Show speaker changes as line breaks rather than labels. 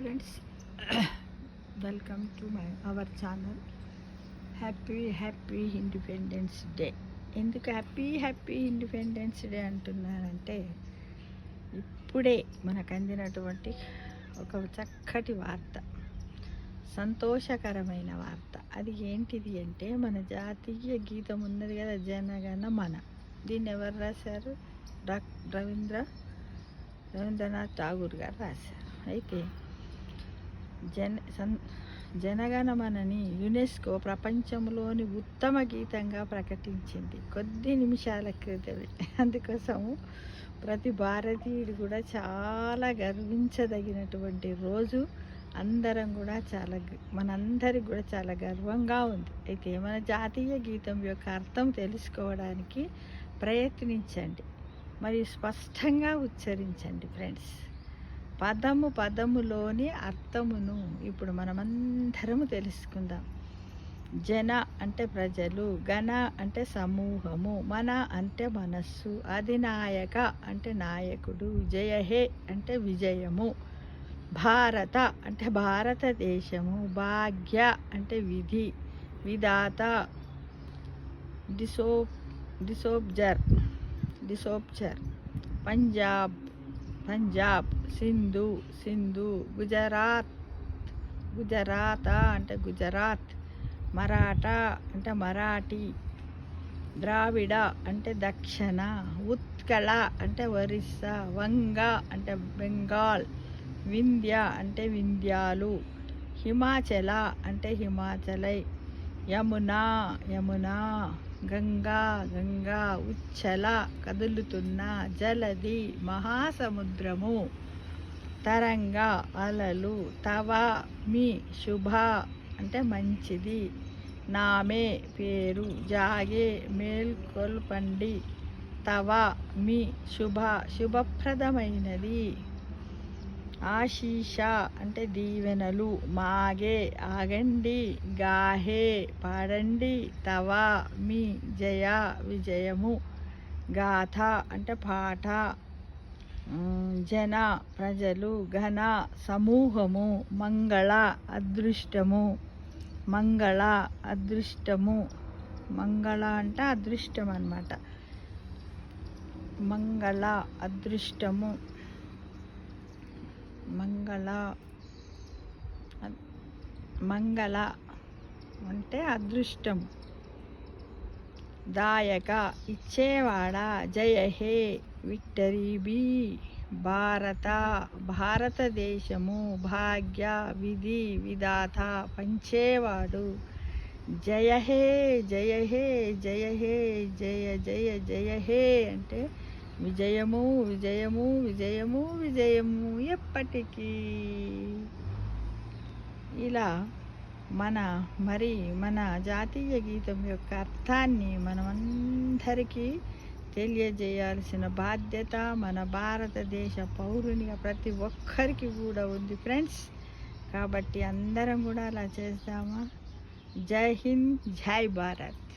Friends, welcome to our channel. Happy independence day. ఎందుకు happy independence day అంటున్నానంటే, ఇప్పుడే మనకు అందినటువంటి ఒక చక్కటి వార్త, సంతోషకరమైన వార్త. అది ఏంటిది అంటే, మన జాతీయ గీతం ఉన్నది కదా, జనగణ మన. దీన్ని ఎవరు రాశారు? రవీంద్రనాథ్ ఠాగూర్ గారు రాశారు. అయితే జనగణమనని యునెస్కో ప్రపంచంలోని ఉత్తమ గీతంగా ప్రకటించింది కొద్ది నిమిషాల క్రితమే. అందుకోసము ప్రతి భారతీయుడు కూడా చాలా గర్వించదగినటువంటి రోజు. అందరం కూడా మనందరికి కూడా చాలా గర్వంగా ఉంది. అయితే మన జాతీయ గీతం యొక్క అర్థం తెలుసుకోవడానికి ప్రయత్నించండి, మరియు స్పష్టంగా ఉచ్చరించండి ఫ్రెండ్స్. పదములోని అర్థమును ఇప్పుడు మనమందరము తెలుసుకుందాం. జన అంటే ప్రజలు, గణ అంటే సమూహము, మన అంటే మనస్సు, అధినాయక అంటే నాయకుడు, జయహే అంటే విజయము, భారత అంటే భారతదేశము, భాగ్య అంటే విధి, విధాత డిసోబ్జర్, పంజాబ్, సింధు, గుజరాత అంటే గుజరాత్, మరాఠా అంటే మరాఠీ, ద్రావిడ అంటే దక్షిణ, ఉత్కళ అంటే ఒరిస్సా, వంగ అంటే బెంగాల్, వింధ్య అంటే వింధ్యాలు, హిమాచల అంటే హిమాచలై, యమున, గంగా, ఉచ్చల కదులుతున్న, జలది మహాసముద్రము, తరంగ అలలు, తవ మీ శుభ అంటే మంచిది, నామే పేరు, జాగే మేల్కొల్పండి, తవ మీ శుభప్రదమైనది, ఆశీష అంటే దీవెనలు, మాగే ఆగండి, గాహే పాడండి, తవ మీ జయ విజయము, గాథ అంటే పాట, జన ప్రజలు, ఘన సమూహము, మంగళ అదృష్టము, మంగళ అంటే అదృష్టం అన్నమాట. మంగళ అదృష్టము, మంగళ అంటే అదృష్టం, దాయక ఇచ్చేవాడా, జయహే విక్టరీ బి, భారతదేశము, భాగ్య విధి విధాత పంచేవాడు, జయహే జయహే అంటే విజయము ఎప్పటికీ. ఇలా మన జాతీయ గీతం యొక్క అర్థాన్ని మనమందరికీ తెలియజేయాల్సిన బాధ్యత మన భారతదేశ పౌరునిగా ప్రతి ఒక్కరికి కూడా ఉంది ఫ్రెండ్స్. కాబట్టి అందరం కూడా అలా చేద్దామా? జై హింద్, జై భారత్.